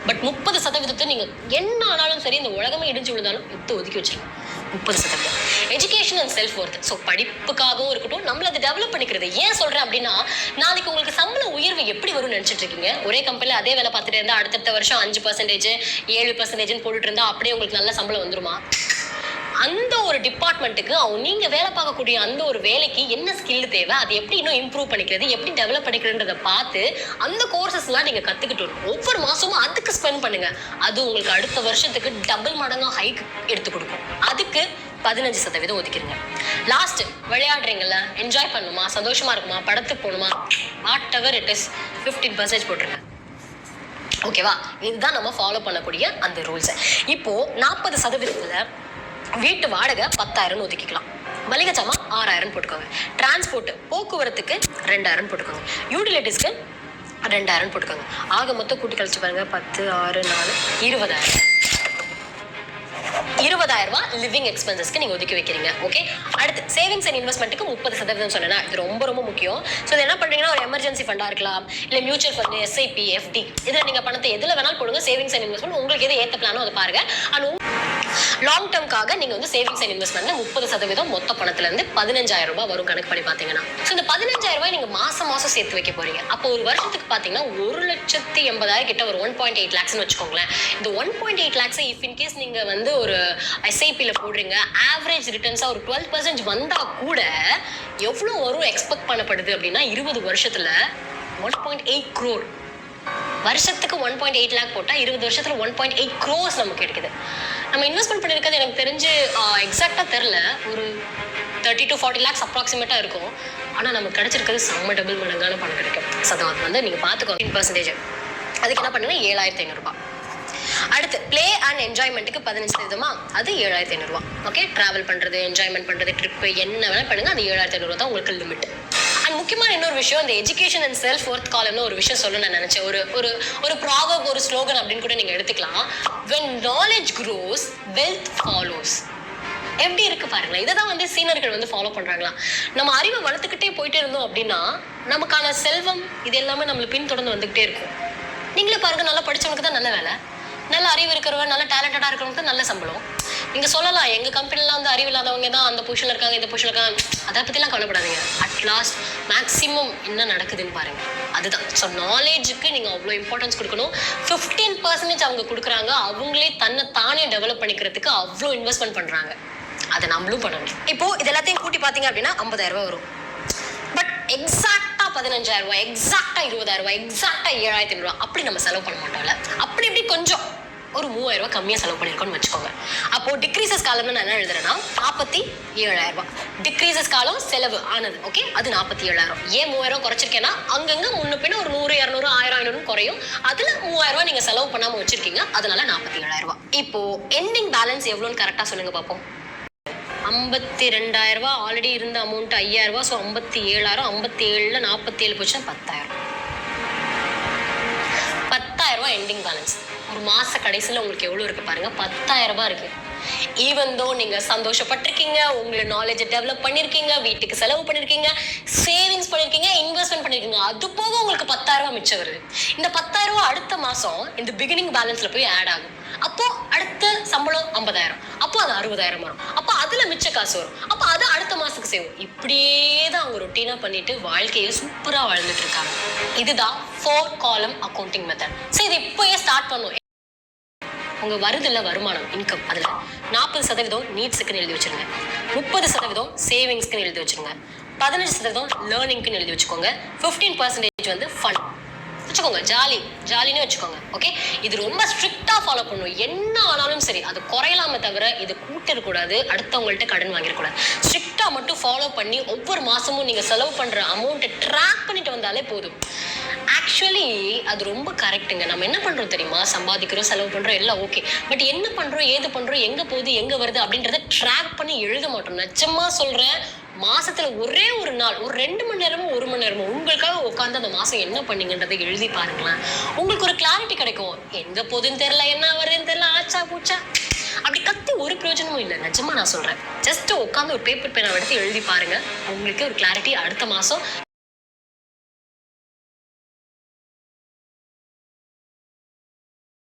But 30% நீங்க என்ன ஆனாலும் சரி, இந்த உலகமே இடிஞ்சு விழுந்தாலும் எடுத்து ஒதுக்கி வச்சிருங்க. 30%. Education and self worth. So படிப்புக்காகவும் இருக்கட்டும், நம்மள அதை டெவலப் பண்ணிக்கிறது. ஏன் சொல்றேன் அப்படின்னா, நாளைக்கு உங்களுக்கு சம்பள உயர்வு எப்படி வரும்னு நினைச்சிட்டு இருக்கீங்க? ஒரே கம்பெனில அதே வேலை பார்த்துட்டு இருந்தா அடுத்த வருஷம் 5%, 7% போட்டுட்டு இருந்தா அப்படியே உங்களுக்கு நல்ல சம்பளம் வந்துருமா? அந்த ஒரு டிபார்ட்மெண்ட்டுக்கு நீங்க வேலை பார்க்கக்கூடிய அந்த ஒரு வேலைக்கு என்ன ஸ்கில் தேவை, அதை எப்படி இன்னும் இம்ப்ரூவ் பண்ணிக்கிறது, எப்படி டெவலப் பண்ணிக்கிறதுன்றத பார்த்து அந்த கோர்சஸ்லாம் நீங்க கத்துக்கிட்டு ஒவ்வொரு மாசமும் அதுக்கு ஸ்பெண்ட் பண்ணுங்க. அது உங்களுக்கு அடுத்த வருஷத்துக்கு டபுள் மடங்கா ஹைக் எடுத்து கொடுக்கும். அதுக்கு 15% ஒதுக்கிடுங்க. லாஸ்ட், விளையாடுறீங்கல்ல, என்ஜாய் பண்ணுமா, சந்தோஷமா இருக்குமா, படத்துக்கு போகணுமா, வாட் எவர் இட் இஸ், 15% போட்டுருங்க. ஓகேவா? இதுதான் நம்ம ஃபாலோ பண்ணக்கூடிய அந்த ரூல்ஸ். இப்போ 40%ல வீட்டு வாடகை 10,000 ஒதுக்கிக்கலாம். மளிகை சாமான் 6,000 போட்டுக்கோங்க. டிரான்ஸ்போர்ட் போக்குவரத்துக்கு 2,000 போட்டுக்கோங்க. யூட்டிலிட்டிஸ்க்கு 2,000 போட்டுக்கோங்க. ஆக மொத்தம் கூட்டி கழிச்சு பாருங்க. 10, 6, 4, 20,000. 20,000 ரூபாய் லிவிங் எக்ஸ்பென்சஸ்க்கு நீங்க ஒதுக்கி வைக்கிறீங்க. ஓகே. அடுத்து சேவிங்ஸ் அண்ட் இன்வெஸ்ட்மெண்ட்டுக்கு 30% சொன்னேன்னா இது ரொம்ப ரொம்ப முக்கியம். ஸோ இது என்ன பண்றீங்கன்னா, ஒரு எமர்ஜென்சி ஃபண்டா இருக்கலாம், இல்லை மியூச்சுவல் ஃபண்ட், எஸ்ஐபி, எஃப்டி, இதில் நீங்க பணத்தை எதுல வேணாலும் போடுங்க. சேவிங்ஸ் அண்ட் இன்வெஸ்ட்மெண்ட் உங்களுக்கு எது ஏற்ற பிளானோ அதை பாருங்க. அண்ட் லாங் டேர்ம்காக நீங்க வந்து சேவிங்ஸ் அண்ட் இன்வெஸ்ட்மெண்ட்ல 30% மொத்த பணத்துல இருந்து 15,000 ரூபாய் வரும் கணக்கு பண்ணி பாத்தீங்கன்னா. ஸோ இந்த 15,000 ரூபாய் நீங்க மாசம் மாசம் சேர்த்து வைக்க போறீங்க. அப்போ ஒரு வருஷத்துக்கு பாத்தீங்கன்னா 1,80,000 கிட்ட ஒரு 1.8 lakhs வச்சுக்கோங்களேன். இந்த 1.8 lakhs இஃப் இன்கேஸ் நீங்க வந்து ஒரு எஸ்ஐபில போடுறீங்க, ஆவரேஜ் ரிட்டர்ன்ஸா ஒரு 12% வந்தா கூட எவ்வளவு வரும் எக்ஸ்பெக்ட் பண்ணப்படுது அப்படின்னா, 20 வருஷத்துல 1.8 crore. வருஷத்துக்கு 1.8 lakh போட்டா 20 வருஷத்துல 1.8 crores நமக்கு கிடைக்குது. நம்ம இன்வெஸ்ட்மெண்ட் பண்ணிருக்கிறது எனக்கு தெரிஞ்சு எக்ஸாக்டா தெரியல, ஒரு 30 to 40 lakhs அப்ராக்சிமேட்டா இருக்கும். ஆனா நமக்கு கிடைச்சிருக்கிறது செம்ம டபுள் மடங்கான பணம் கிடைக்கும். அது வந்து நீங்க பாத்துக்கோ. 10%. அதுக்கு என்ன பண்ணுங்க, 7,500 ரூபாய். அடுத்து பிளே அண்ட் என்ஜாய்மெண்ட்டுக்கு 15%. அது 7,500 ரூபாய். ஓகே. டிராவல் பண்றது, என்ஜாய்மெண்ட் பண்றது, ட்ரிப் என்ன வேணா பண்ணுங்க. அது 7,500 ரூபாய் தான் உங்களுக்கு லிமிட். அண்ட் முக்கியமான இன்னொரு விஷயம், இந்த எஜுகேஷன் அண்ட் செல்ஃப் ஒர்த் காலம்னு ஒரு விஷயம் சொல்ல நான் நினைச்சேன். ஒரு ப்ராவர்ப், ஒரு ஸ்லோகன் அப்படின்னு கூட நீங்க எடுத்துக்கலாம். when knowledge grows wealth follows. எப்படி இருக்கு பாருங்களேன். இதை தான் வந்து சீனர்கள் வந்து ஃபாலோ பண்றாங்களா. நம்ம அறிவை வளர்த்துக்கிட்டே போயிட்டே இருந்தோம் அப்படின்னா நமக்கான செல்வம் இது எல்லாமே நம்மளை பின்தொடர்ந்து வந்துகிட்டே இருக்கும். நீங்களே பாருங்க, நல்லா படிச்சவனுக்கு தான் நல்ல வேலை, நல்ல அறிவு இருக்கிறவங்க, நல்ல டேலண்டடா இருக்கிறவங்க தான் நல்ல சம்பளம். நீங்க சொல்லலாம், எங்க கம்பெனிலாம் வந்து அறிவு இல்லாதவங்க தான் அந்த பொசிஷன்ல இருக்காங்க, இந்த பொசிஷன்ல இருக்காங்க, அதை பத்திலாம் கவலைப்படாதீங்க. அட்லாஸ்ட் மேக்ஸிமம் என்ன நடக்குதுன்னு பாருங்க. அதுதான். ஸோ நாலேஜுக்கு நீங்க அவ்வளோ இம்பார்ட்டன்ஸ் கொடுக்கணும். 15% அவங்க கொடுக்குறாங்க. அவங்களே தன்னை தானே டெவலப் பண்ணிக்கிறதுக்கு அவ்வளோ இன்வெஸ்ட்மெண்ட் பண்றாங்க. அதை நம்மளும் பண்ணணும். இப்போ இது எல்லாத்தையும் கூட்டி பாத்தீங்க அப்படின்னா 50,000 ரூபாய் வரும். பட் எக்ஸாக்டா 15,000 ரூபாய், எக்ஸாக்டா 20,000 ரூபாய், எக்ஸாக்டா 7,500 ரூபாய் அப்படி நம்ம செலவு பண்ண மாட்டோம்ல. அப்படி இப்படி கொஞ்சம் ஒரு 3,000 ரூபாய் கம்மியா செலவு பண்ணிருக்கோம்னு வச்சுக்கோங்க. அப்போ டிக்ரீசஸ் காலம்னு நான் என்ன எழுதுறேன்னா 47,000 ரூபாய். டிக்ரீசஸ் காலம் செலவு ஆனது. ஓகே. அது 47,000. ஏன் 3,000 குறைச்சிருக்கேன்னா, அங்கங்க முன்ன பின்ன ஒரு 100, 200, 1000, 500 குறையும். அதுல 3,000 ரூபாய் நீங்க செலவு பண்ணாம வச்சிருக்கீங்க. அதனால 47,000 ரூபாய். இப்போ எண்டிங் பேலன்ஸ் எவ்வளோன்னு கரெக்டா சொல்லுங்க பார்ப்போம். 52,000 ரூபாய் ஆல்ரெடி இருந்த அமௌண்ட் 5,000 ரூபாய். ஸோ 57,000. 57ல 47 போச்சுன்னா 10,000. 10,000 ரூபாய் எண்டிங் பேலன்ஸ். ஒரு மாச கடைசியில் உங்களுக்கு எவ்வளோ இருக்கு பாருங்க, 10,000 ரூபாய் இருக்கு. ஈவன் தோ நீங்க சந்தோஷப்பட்டிருக்கீங்க, உங்களை நாலேஜ் டெவலப் பண்ணிருக்கீங்க, வீட்டுக்கு செலவு பண்ணிருக்கீங்க, சேவிங்ஸ் பண்ணிருக்கீங்க, இன்வெஸ்ட்மெண்ட் பண்ணிருக்கீங்க, அது போக உங்களுக்கு 10,000 ரூபாய் மிச்சம் வருது. இந்த 10,000 ரூபாய் அடுத்த மாசம் இந்த பிகினிங் பேலன்ஸ்ல போய் ஆட் ஆகும். அப்போ அடுத்த சம்பளம் 50,000, அப்போ அது 60,000 வரும். அப்போ அதுல மிச்ச காசு வரும். அப்போ அது அடுத்த மாசத்துக்கு சேரும். இப்படியே தான் அவங்க ரொட்டீனா பண்ணிட்டு வாழ்க்கையை சூப்பரா வாழ்ந்துட்டு இருக்காங்க. இதுதான் 4 column அக்கௌண்டிங் மெத்தட். சரி, இது இப்போயே ஸ்டார்ட் பண்ணும். உங்க வருதுல வருமானம், இன்கம், அதுல 40% நீட்ஸுக்குன்னு எழுதி வச்சிருங்க. 30% சேவிங்ஸ்க்குன்னு எழுதி வச்சிருங்க. 15% லேர்னிங்க்குன்னு எழுதி வச்சுக்கோங்க. 15% வந்து ஃபன் வச்சுக்கோங்க. ஜாலின்னு வச்சுக்கோங்க. ஓகே. இது ரொம்ப ஸ்ட்ரிக்டா ஃபாலோ பண்ணணும். என்ன ஆனாலும் சரி, அது குறையலாமே தவிர இது கூட்டிடக்கூடாது, அடுத்தவங்கள்ட்ட கடன் வாங்கிடக்கூடாது. ஸ்ட்ரிக்டா மட்டும் ஃபாலோ பண்ணி ஒவ்வொரு மாசமும் நீங்க செலவு பண்ற அமௌண்ட்டை ட்ராக் பண்ணிட்டு வந்தாலே போதும். ஆக்சுவலி அது ரொம்ப கரெக்டுங்க. நம்ம என்ன பண்றோம் தெரியுமா, சம்பாதிக்கிறோம், செலவு பண்றோம், எல்லாம் ஓகே. பட் என்ன பண்றோம், ஏது பண்றோம், எங்க போகுது, எங்க வருது அப்படின்றத ட்ராக் பண்ணி எழுத மாட்டோம். நிஜமா சொல்றேன், மாசத்துல ஒரே ஒரு நாள் ஒரு 2 மணி நேரமோ 1 மணி நேரமோ உங்களுக்காக உட்காந்து அந்த மாசம் என்ன பண்ணீங்கன்றதை எழுதி பாருங்களேன். உங்களுக்கு ஒரு கிளாரிட்டி கிடைக்கும். எங்க போகுதுன்னு தெரியல, என்ன வருதுன்னு தெரியல, ஆச்சா பூச்சா அப்படி கத்தி ஒரு பிரயோஜனமும் இல்லை. நிஜமா நான் சொல்றேன். ஜஸ்ட் உட்காந்து ஒரு பேப்பர் பேனா எடுத்து எழுதி பாருங்க. உங்களுக்கு ஒரு கிளாரிட்டி அடுத்த மாசம்